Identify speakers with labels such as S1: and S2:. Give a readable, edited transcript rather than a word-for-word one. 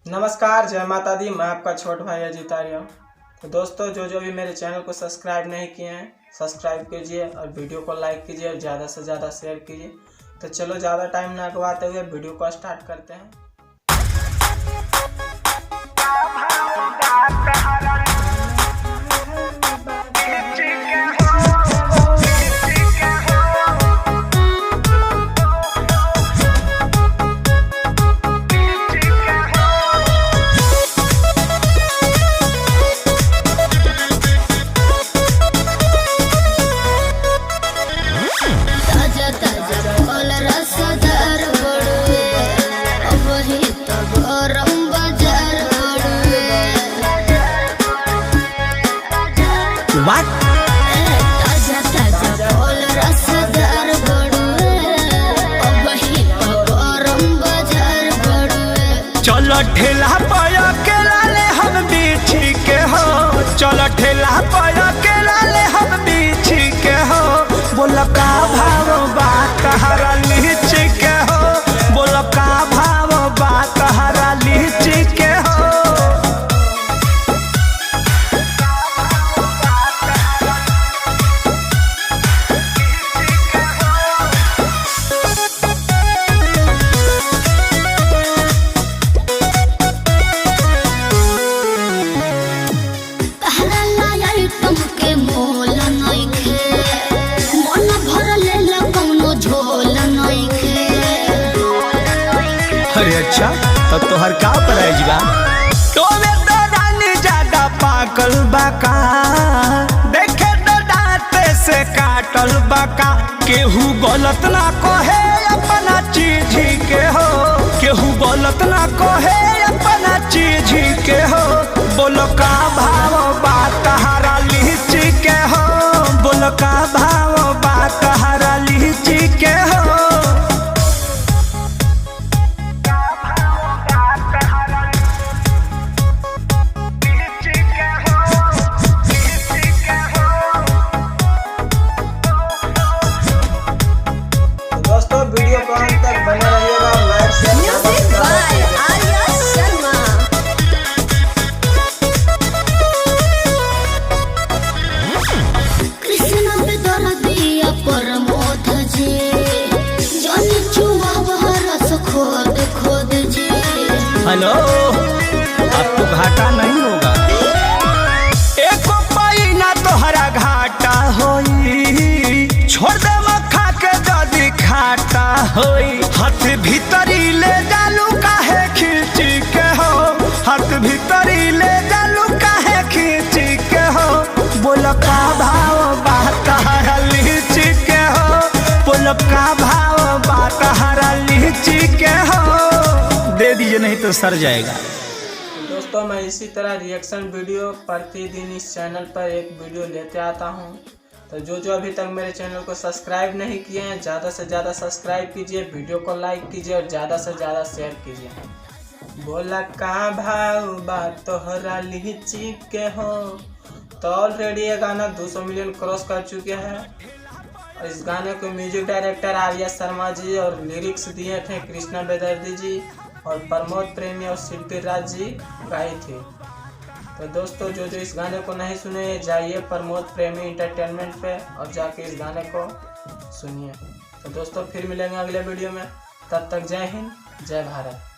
S1: नमस्कार, जय माता दी। मैं आपका छोट भाई अजीत आर्य। तो दोस्तों, जो भी मेरे चैनल को सब्सक्राइब नहीं किए हैं, सब्सक्राइब कीजिए और वीडियो को लाइक कीजिए और ज़्यादा से ज़्यादा शेयर कीजिए। तो चलो ज़्यादा टाइम ना गवाते हुए वीडियो को स्टार्ट करते हैं।
S2: What? चलो ठेला पाया के लाले हम बीछी के हो, चलो ठेला पाया के लाले हम बीछी के हो। बोल का भाव बात हरा लीची के हो, बोल का भाव बात हरा लीची के हो। अरे अच्छा, तब तो हर का प्राइज बा। तो में तो रानी ज्यादा पागल बाका, देखे तो दांत से काटल बाका। केहू गलत ना कहे अपना चीज के हो, केहू गलत ना कहे अपना चीज के हो। बोलो का भाव बात हरा लीची के हो, बोलो का भाव बात हरा लीची के हो।
S1: वीडियो को अंत तक बने रहिएगा, लाइक
S2: हेलो, आपको घाटा नहीं होगा। एक पाई ना तोहरा घाटा होई, छोड़ दे मखा के जदी खाटा होई। हाथ भीतरी ले जालू काहे खींची के हो, हाथ भीतरी ले जालू काहे खींची के हो। बोल का भाव बात हरा लीची के हो, बोल का भाव बात हरा लीची के हो। दे दीजिए नहीं तो सर जाएगा।
S1: दोस्तों, मैं इसी तरह रिएक्शन वीडियो प्रतिदिन इस चैनल पर एक वीडियो लेते आता हूं। तो जो अभी तक मेरे चैनल को सब्सक्राइब नहीं किए हैं, ज़्यादा से ज़्यादा सब्सक्राइब कीजिए, वीडियो को लाइक कीजिए और ज़्यादा से ज़्यादा शेयर कीजिए। बोला का भाव बात तोहरा लीची के हो। तो ऑलरेडी ये गाना 200 मिलियन क्रॉस कर चुके हैं। इस गाने को म्यूजिक डायरेक्टर आर्या शर्मा जी और लिरिक्स दिए थे कृष्णा बेदर्दी जी और प्रमोद प्रेमी और शिल्पी राज जी गाई थी। तो दोस्तों, जो इस गाने को नहीं सुने, जाइए प्रमोद प्रेमी इंटरटेनमेंट पे और जाके इस गाने को सुनिए। तो दोस्तों, फिर मिलेंगे अगले वीडियो में। तब तक जय हिंद, जय भारत।